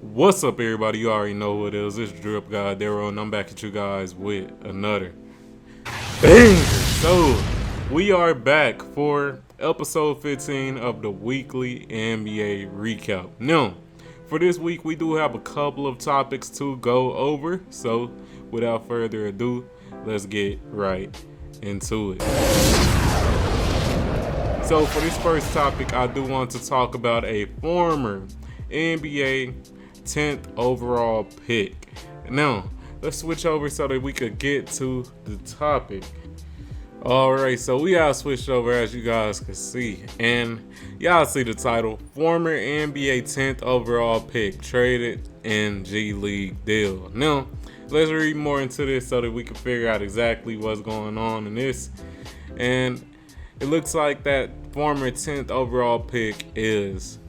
What's up, everybody? You already know who it is. It's Drip Guy Darrow, and I'm back at you guys with another banger. So, we are back for episode 15 of the weekly NBA recap. Now, for this week, we do have a couple of topics to go over. So, without further ado, let's get right into it. So, for this first topic, I do want to talk about a former NBA 10th overall pick. Now, let's switch over so that we could get to the topic. Alright, so we all switched over, as you guys can see. And y'all see the title, former NBA 10th overall pick traded in G League deal. Now, let's read more into this so that we can figure out exactly what's going on in this. And it looks like that former 10th overall pick is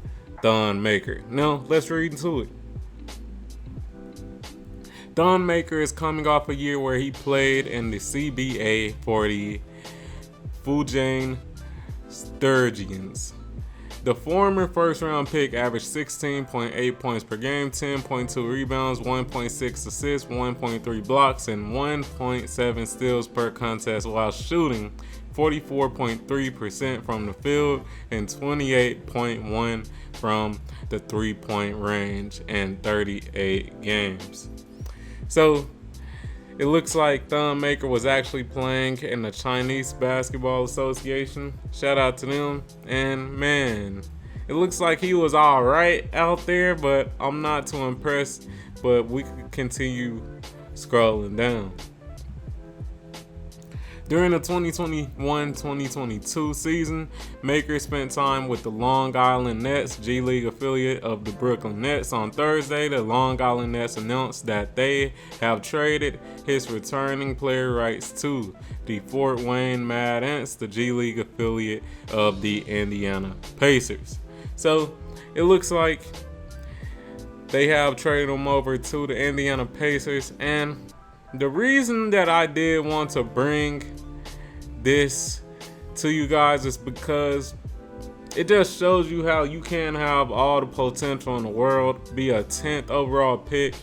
Thon Maker. Now, let's read into it. Thon Maker is coming off a year where he played in the CBA for the Fujian Sturgeons. The former first-round pick averaged 16.8 points per game, 10.2 rebounds, 1.6 assists, 1.3 blocks, and 1.7 steals per contest while shooting 44.3% from the field and 28.1% from the three-point range in 38 games. So, it looks like Thon Maker was actually playing in the Chinese Basketball Association. Shout out to them. And man, it looks like he was alright out there, but I'm not too impressed. But we can continue scrolling down. During the 2021-2022 season, Maker spent time with the Long Island Nets, G League affiliate of the Brooklyn Nets. On Thursday, the Long Island Nets announced that they have traded his returning player rights to the Fort Wayne Mad Ants, the G League affiliate of the Indiana Pacers. So, it looks like they have traded him over to the Indiana Pacers, and the reason that I did want to bring this to you guys is because it just shows you how you can have all the potential in the world, be a 10th overall pick,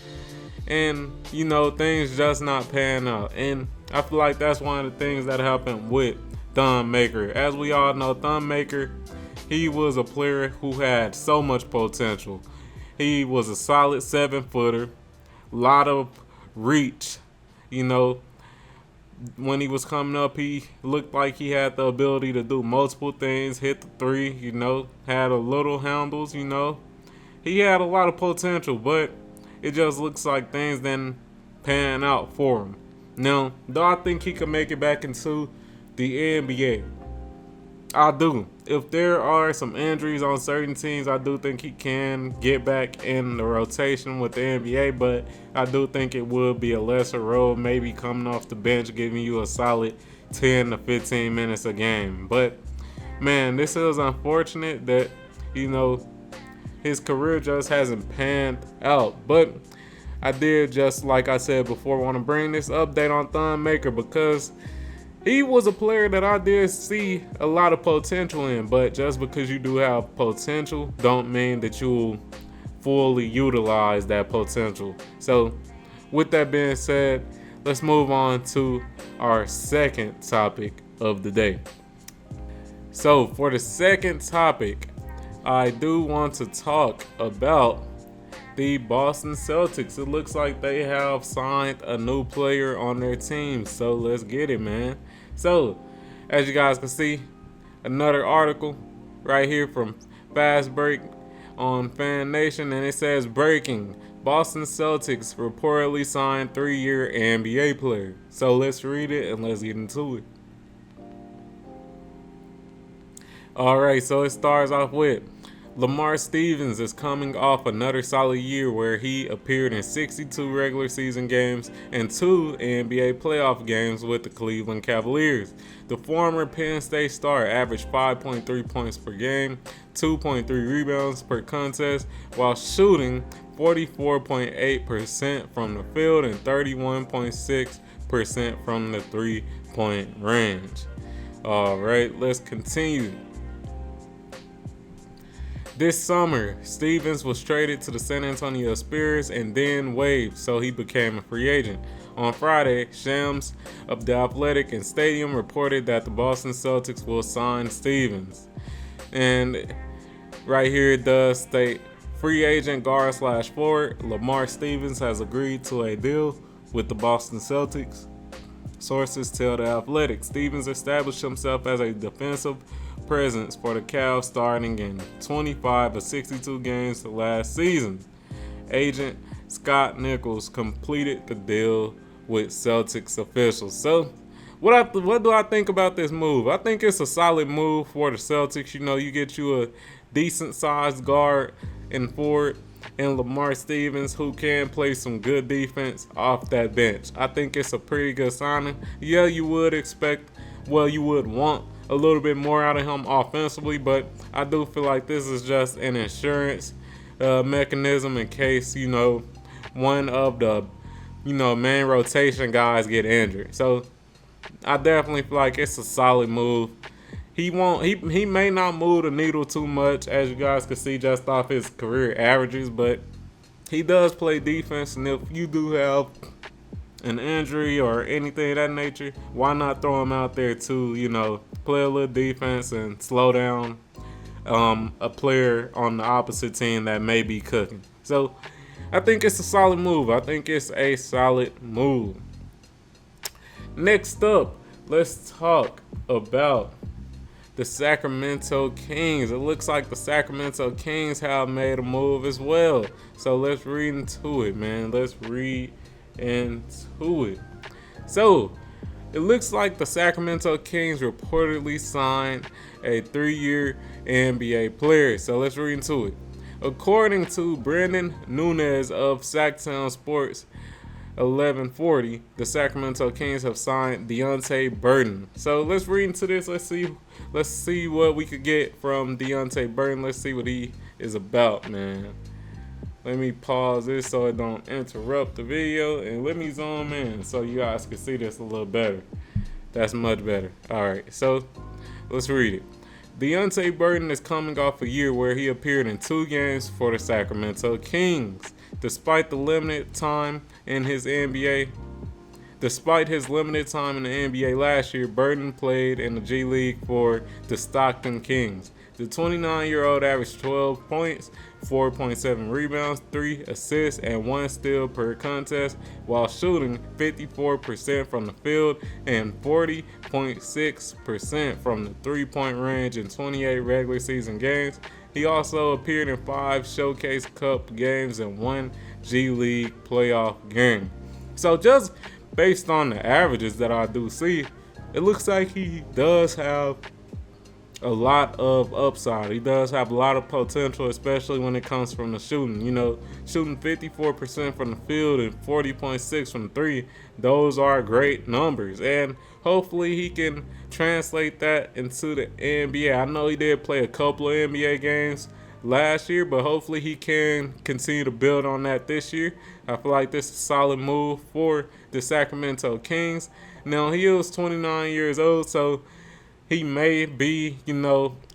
and things just not pan out. And I feel like that's one of the things that happened with Thon Maker. As we all know, Thon Maker, he was a player who had so much potential. He was a solid 7-footer, lot of reach. When he was coming up, he looked like he had the ability to do multiple things, hit the three, had a little handles, He had a lot of potential, but it just looks like things didn't pan out for him. Now, do I think he could make it back into the NBA? I do. If there are some injuries on certain teams, I do think he can get back in the rotation with the NBA, but I do think it would be a lesser role, maybe coming off the bench, giving you a solid 10 to 15 minutes a game. But, man, this is unfortunate that, his career just hasn't panned out. But I did, just like I said before, want to bring this update on Thon Maker because he was a player that I did see a lot of potential in, but just because you do have potential don't mean that you'll fully utilize that potential. So with that being said, let's move on to our second topic of the day. So for the second topic, I do want to talk about the Boston Celtics. It looks like they have signed a new player on their team, so let's get it, man. So, as you guys can see, another article right here from Fast Break on Fan Nation, and it says, breaking, Boston Celtics reportedly signed 3-year NBA player. So let's read it and let's get into it. Alright, so it starts off with, Lamar Stevens is coming off another solid year where he appeared in 62 regular season games and 2 NBA playoff games with the Cleveland Cavaliers. The former Penn State star averaged 5.3 points per game, 2.3 rebounds per contest, while shooting 44.8% from the field and 31.6% from the three-point range. All right, let's continue. This summer, Stevens was traded to the San Antonio Spurs and then waived, so he became a free agent. On Friday, Shams of The Athletic and Stadium reported that the Boston Celtics will sign Stevens. And right here it does state, free agent guard/forward Lamar Stevens has agreed to a deal with the Boston Celtics. Sources tell The Athletic Stevens established himself as a defensive presence for the Cavs starting in 25 of 62 games last season. Agent Scott Nichols completed the deal with Celtics officials. So, what do I think about this move? I think it's a solid move for the Celtics. You know, you get you a decent-sized guard and forward and Lamar Stevens, who can play some good defense off that bench. I think it's a pretty good signing. Yeah, you would want a little bit more out of him offensively, but I do feel like this is just an insurance mechanism in case, one of the, main rotation guys get injured. So I definitely feel like it's a solid move. He may not move the needle too much, as you guys can see just off his career averages, but he does play defense, and if you do have an injury or anything of that nature, why not throw him out there to, play a little defense and slow down a player on the opposite team that may be cooking. So I think it's a solid move. Next up, let's talk about the Sacramento Kings. It looks like the Sacramento Kings have made a move as well. So let's read into it, man. So it looks like the Sacramento Kings reportedly signed a 3-year NBA player. So let's read into it. According to Brandon Nunez of Sacktown Sports 1140, the Sacramento Kings have signed Deontay Barton. So let's read into this. Let's see what we could get from Deontay Barton. Let's see what he is about, man. Let me pause this so it don't interrupt the video, and let me zoom in so you guys can see this a little better. That's much better. All right, so let's read it. Deontay Barton is coming off a year where he appeared in 2 games for the Sacramento Kings. Despite his limited time in the NBA last year, Barton played in the G League for the Stockton Kings. The 29-year-old averaged 12 points, 4.7 rebounds, 3 assists, and 1 steal per contest, while shooting 54% from the field and 40.6% from the three-point range in 28 regular season games. He also appeared in 5 Showcase Cup games and 1 G League playoff game. So just based on the averages that I do see, it looks like he does have a lot of upside. He does have a lot of potential, especially when it comes from the shooting. Shooting 54% from the field and 40.6 from the 3. Those are great numbers, and hopefully he can translate that into the NBA. I know he did play a couple of NBA games last year, but hopefully he can continue to build on that this year. I feel like this is a solid move for the Sacramento Kings. Now, he is 29 years old, so he may be,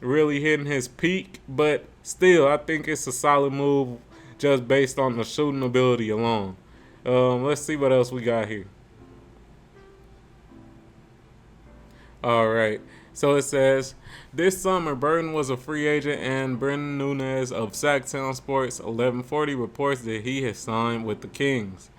really hitting his peak, but still, I think it's a solid move just based on the shooting ability alone. Let's see what else we got here. All right. So it says, this summer, Barton was a free agent, and Brandon Nunez of Sacktown Sports 1140 reports that he has signed with the Kings.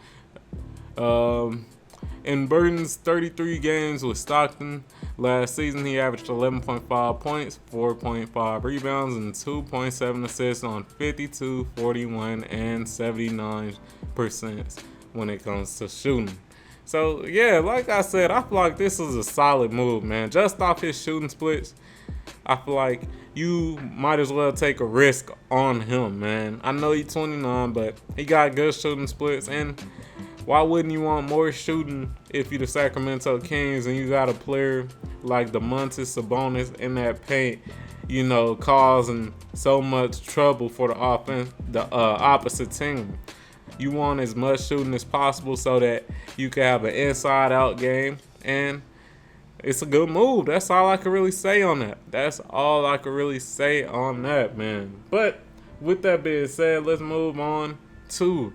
In Barton's 33 games with Stockton last season, he averaged 11.5 points, 4.5 rebounds, and 2.7 assists on 52, 41, and 79% when it comes to shooting. So, yeah, like I said, I feel like this is a solid move, man. Just off his shooting splits, I feel like you might as well take a risk on him, man. I know he's 29, but he got good shooting splits, and why wouldn't you want more shooting if you're the Sacramento Kings and you got a player like Domantas Sabonis in that paint, causing so much trouble for the opposite team? You want as much shooting as possible so that you can have an inside-out game, and it's a good move. That's all I can really say on that. That's all I can really say on that, man. But with that being said, let's move on to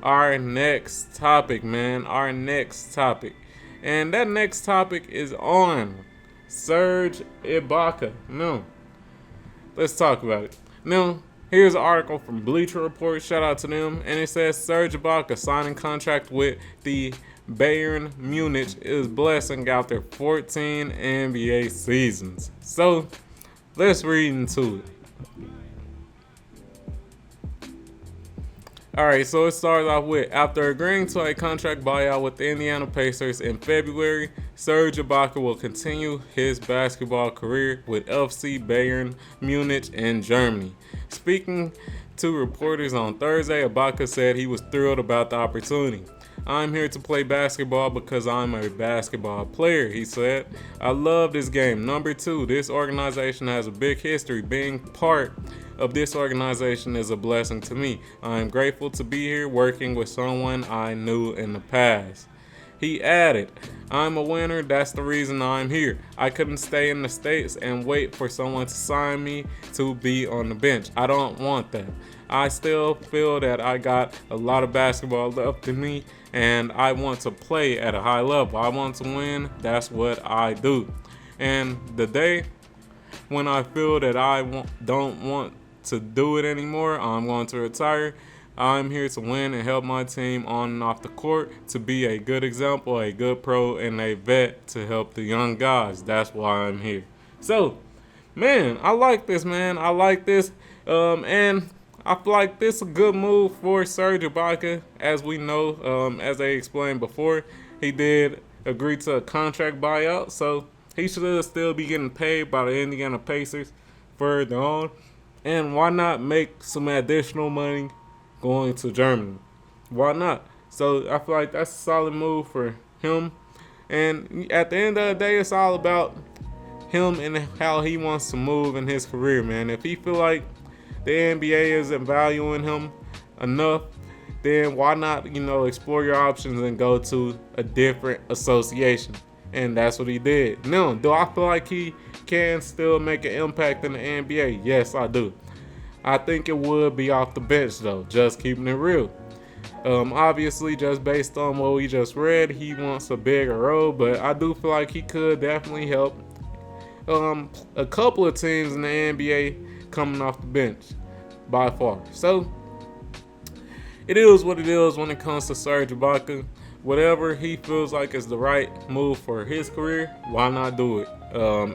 our next topic, man. Our next topic. And that next topic is on Serge Ibaka. No. Let's talk about it. Now, here's an article from Bleacher Report. Shout out to them. And it says Serge Ibaka signing contract with the Bayern Munich is blessing after 14 NBA seasons. So, let's read into it. Alright, so it starts off with, after agreeing to a contract buyout with the Indiana Pacers in February, Serge Ibaka will continue his basketball career with FC Bayern Munich in Germany. Speaking to reporters on Thursday, Ibaka said he was thrilled about the opportunity. I'm here to play basketball because I'm a basketball player, he said. I love this game. Number two, this organization has a big history. Being part of this organization is a blessing to me. I am grateful to be here working with someone I knew in the past. He added, I'm a winner, that's the reason I'm here. I couldn't stay in the States and wait for someone to sign me to be on the bench. I don't want that. I still feel that I got a lot of basketball left in me and I want to play at a high level. I want to win, that's what I do. And the day when I feel that I don't want to do it anymore, I'm going to retire. I'm here to win and help my team on and off the court, to be a good example, a good pro, and a vet to help the young guys. That's why I'm here. So, man, I like this, man. I like this. And I feel like this is a good move for Serge Ibaka. As we know, as I explained before, he did agree to a contract buyout. So, he should still be getting paid by the Indiana Pacers further on. And why not make some additional money going to Germany? Why not? So I feel like that's a solid move for him. And at the end of the day, it's all about him and how he wants to move in his career, man. If he feel like the NBA isn't valuing him enough, then why not, explore your options and go to a different association? And that's what he did. Now, do I feel like he can still make an impact in the NBA? Yes, I do. I think it would be off the bench, though, just keeping it real. Obviously, just based on what we just read, he wants a bigger role, but I do feel like he could definitely help a couple of teams in the NBA coming off the bench by far. So, it is what it is when it comes to Serge Ibaka. Whatever he feels like is the right move for his career, why not do it?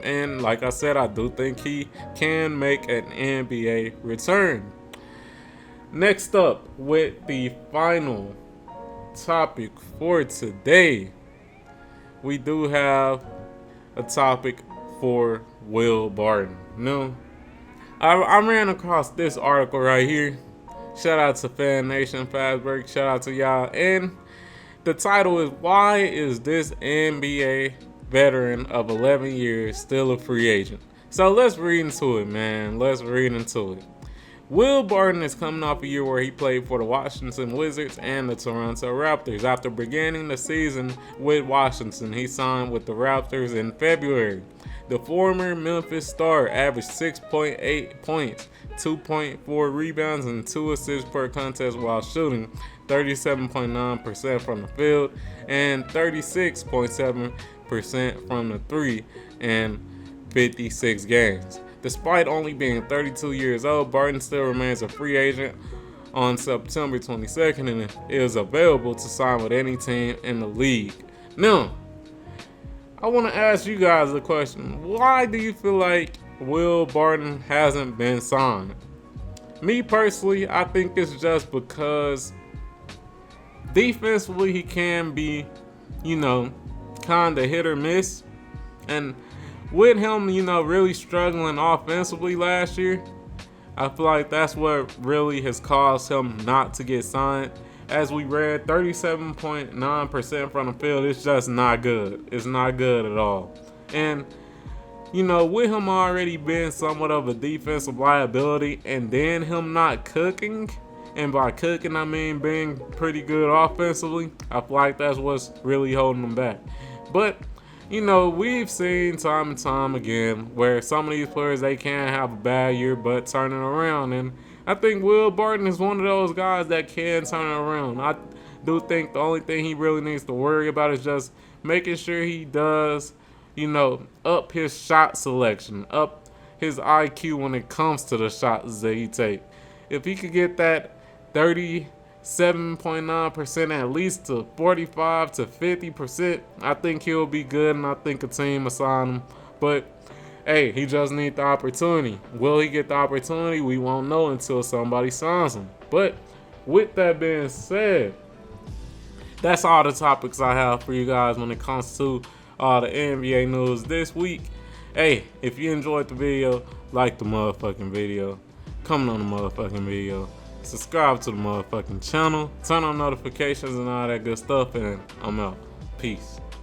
And like I said, I do think he can make an NBA return. Next up, with the final topic for today, we do have a topic for Will Barton. Now, I ran across this article right here. Shout out to Fan Nation Fazberg. Shout out to y'all. And the title is, why is this NBA veteran of 11 years still a free agent? So let's read into it, man. Let's read into it. Will Barton is coming off a year where he played for the Washington Wizards and the Toronto Raptors. After beginning the season with Washington, he signed with the Raptors in February. The former Memphis star averaged 6.8 points, 2.4 rebounds, and 2 assists per contest while shooting 37.9% from the field and 36.7% from the three in 56 games. Despite only being 32 years old, Barton still remains a free agent on September 22nd and is available to sign with any team in the league. Now, I want to ask you guys a question. Why do you feel like Will Barton hasn't been signed? Me personally, I think it's just because defensively he can be, kind of hit or miss. And with him, really struggling offensively last year, I feel like that's what really has caused him not to get signed. As we read, 37.9% from the field, it's just not good. It's not good at all. And, with him already being somewhat of a defensive liability and then him not cooking, and by cooking, I mean being pretty good offensively, I feel like that's what's really holding him back. But you know, we've seen time and time again where some of these players, they can have a bad year but turn it around. And I think Will Barton is one of those guys that can turn it around. I do think the only thing he really needs to worry about is just making sure he does, you know, up his shot selection, up his IQ when it comes to the shots that he take. If he could get that 37.9% at least to 45 to 50%, I think he'll be good, and I think a team will sign him. But hey, he just needs the opportunity. Will he get the opportunity? We won't know until somebody signs him. But with that being said, that's all the topics I have for you guys when it comes to the NBA news this week. Hey, if you enjoyed the video, like the motherfucking video, comment on the motherfucking video, subscribe to the motherfucking channel, turn on notifications and all that good stuff, and I'm out. Peace.